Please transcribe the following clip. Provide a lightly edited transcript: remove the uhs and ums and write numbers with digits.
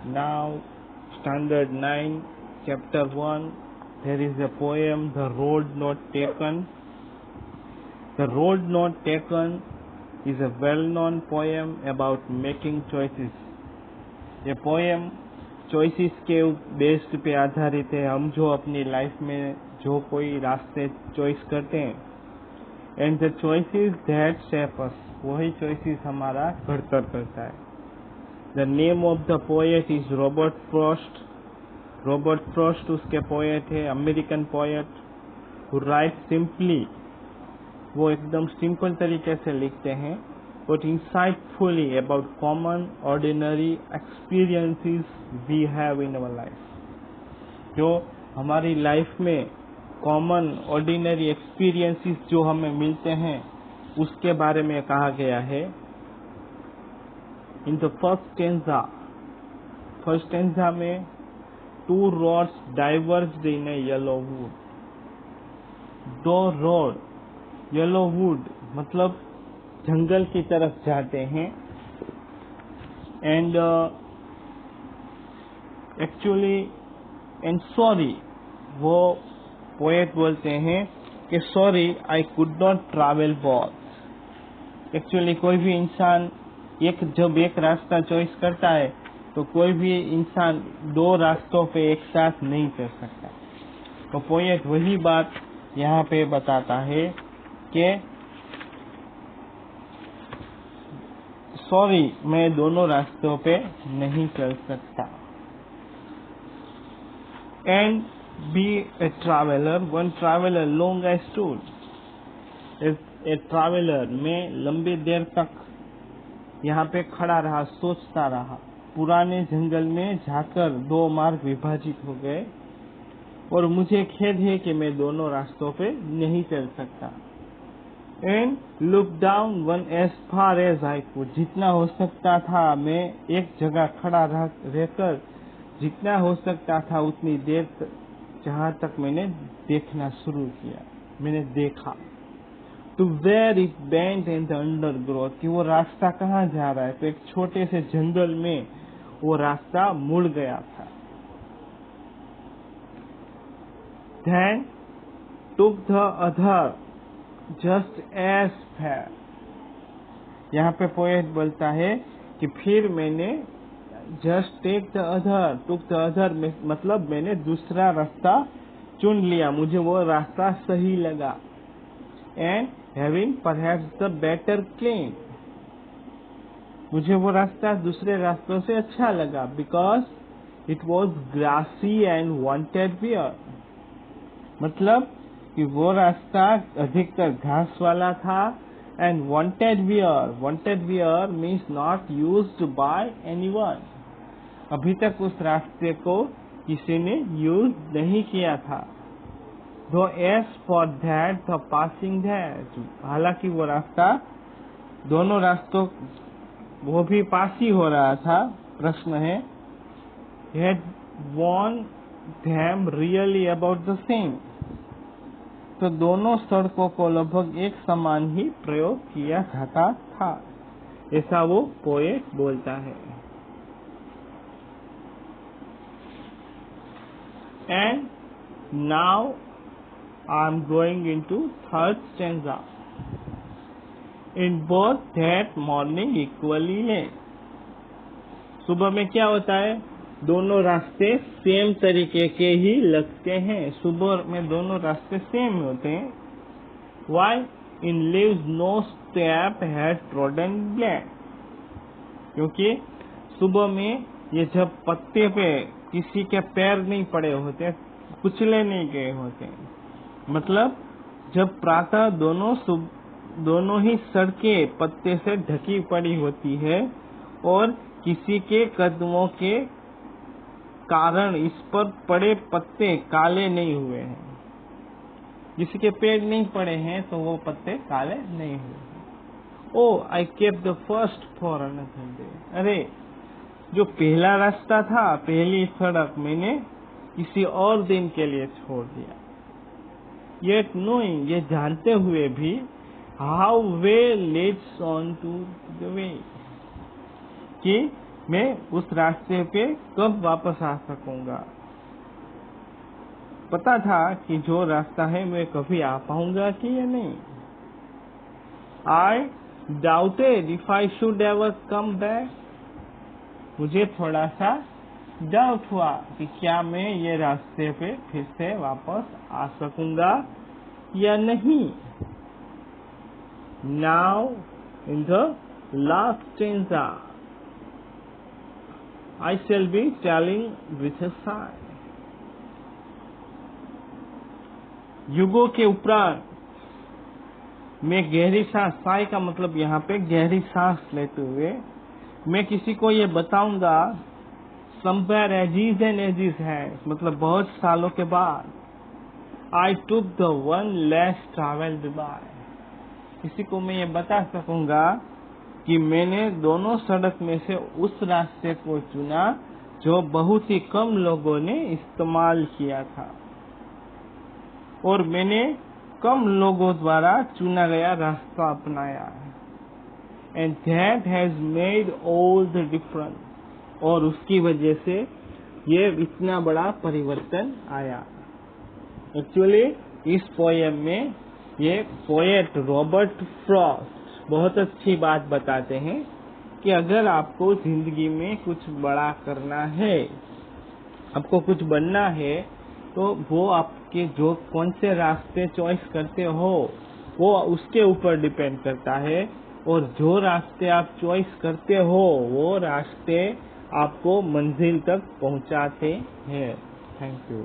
Now, Standard 9, Chapter 1, there is a poem, The Road Not Taken. The Road Not Taken is a well-known poem about making choices. ये poem choices के based पे आधारित है. हम जो अपनी life में जो कोई रास्ते चॉइस करते हैं, and the choices that shape us, वही चॉइसेस हमारा घड़तर करता है. The name of the poet is Robert Frost. Robert Frost उसके पोएट है, American poet, who write simply. वो एकदम सिंपल तरीके से लिखते हैं, but insightfully about common ordinary experiences we have in our life. जो हमारी लाइफ में कॉमन ऑर्डिनरी एक्सपीरियंसेस जो हमें मिलते हैं, उसके बारे में कहा गया है. इन द फर्स्ट स्टेंजा में two roads डाइवर्ज्ड in A yellow would. दो रोड येलो वुड मतलब जंगल की तरफ जाते हैं. एंड एक्चुअली एंड सॉरी, वो पोएट बोलते हैं कि sorry I could not travel both. Actually कोई भी इंसान जब एक रास्ता चॉइस करता है तो कोई भी इंसान दो रास्तों पे एक साथ नहीं चल सकता. तो पोएट वही बात यहाँ पे बताता है कि सॉरी, मैं दोनों रास्तों पे नहीं चल सकता. And be a traveller, one traveller long I stood. A traveller, मैं लंबी देर तक यहाँ पे खड़ा रहा, सोचता रहा. पुराने जंगल में जाकर दो मार्ग विभाजित हो गए और मुझे खेद है कि मैं दोनों रास्तों पे नहीं चल सकता. And look down one as far as I could. जितना हो सकता था मैं एक जगह खड़ा रहकर जितना हो सकता था उतनी देर जहां तक मैंने देखना शुरू किया, मैंने देखा. To where it bent in the undergrowth, कि वो रास्ता कहाँ जा रहा है. तो एक छोटे से जंगल में वो रास्ता मुड़ गया था. Then took the other just as fair. यहाँ पे पोएट बोलता है कि फिर मैंने just take the other, took the other मतलब मैंने दूसरा रास्ता चुन लिया, मुझे वो रास्ता सही लगा. And having perhaps the better claim, मुझे वो रास्ता दूसरे रास्तों से अच्छा लगा. Because it was grassy and wanted wear, मतलब कि वो रास्ता अधिकतर घास वाला था. And wanted wear means not used by anyone, अभी तक उस रास्ते को किसी ने यूज नहीं किया था. Though as for that the passing that, हालांकि वो रास्ता दोनों रास्तों वो भी पास ही हो रहा था. प्रश्न है, had warned them really about the same, तो दोनों सड़कों को लगभग एक समान ही प्रयोग किया जाता था, ऐसा वो पोएट बोलता है. And now I am going into third stanza. In both that morning equally lay. सुबह में क्या होता है, दोनों रास्ते सेम तरीके के ही लगते हैं. सुबह में दोनों रास्ते सेम होते हैं. Why? In leaves no step had trodden black, क्योंकि सुबह में ये जब पत्ते पे किसी के पैर नहीं पड़े होते, कुचले नहीं गए होते, मतलब जब प्रातः दोनों ही सड़कें पत्ते से ढकी पड़ी होती है और किसी के कदमों के कारण इस पर पड़े पत्ते काले नहीं हुए हैं. जिसके पेड़ नहीं पड़े हैं तो वो पत्ते काले नहीं हुए. O I kept the first for another day. अरे, जो पहला रास्ता था, पहली सड़क मैंने किसी और दिन के लिए छोड़ दिया. येट नोइंग, ये जानते हुए भी, how way leads on to the way, कि मैं उस रास्ते पे कब वापस आ सकूंगा। पता था कि जो रास्ता है मैं कभी आ पाऊंगा कि या नहीं। I doubted if I should ever come back. मुझे थोड़ा सा डाउट हुआ कि क्या मैं ये रास्ते पे फिर से वापस आ सकूंगा या नहीं। Now in the last stanza I shall be telling with a sigh. युगों के उपरांत मैं गहरी सांस, साई का मतलब यहाँ पे गहरी सांस लेते हुए मैं किसी को ये बताऊंगा। Somewhere ages and ages है, मतलब बहुत सालों के बाद। I took the one less traveled by. किसी को मैं ये बता सकूंगा कि मैंने दोनों सड़क में से उस रास्ते को चुना जो बहुत ही कम लोगों ने इस्तेमाल किया था, और मैंने कम लोगों द्वारा चुना गया रास्ता अपनाया। And that has made all the difference. और उसकी वजह से ये इतना बड़ा परिवर्तन आया। एक्चुअली इस पोएम में ये पोएट रॉबर्ट फ्रॉस्ट बहुत अच्छी बात बताते हैं कि अगर आपको जिंदगी में कुछ बड़ा करना है, आपको कुछ बनना है, तो वो आपके जो कौन से रास्ते चॉइस करते हो वो उसके ऊपर डिपेंड करता है, और जो रास्ते आप चॉइस करते हो वो रास्ते आपको मंजिल तक पहुंचाते हैं। Thank you.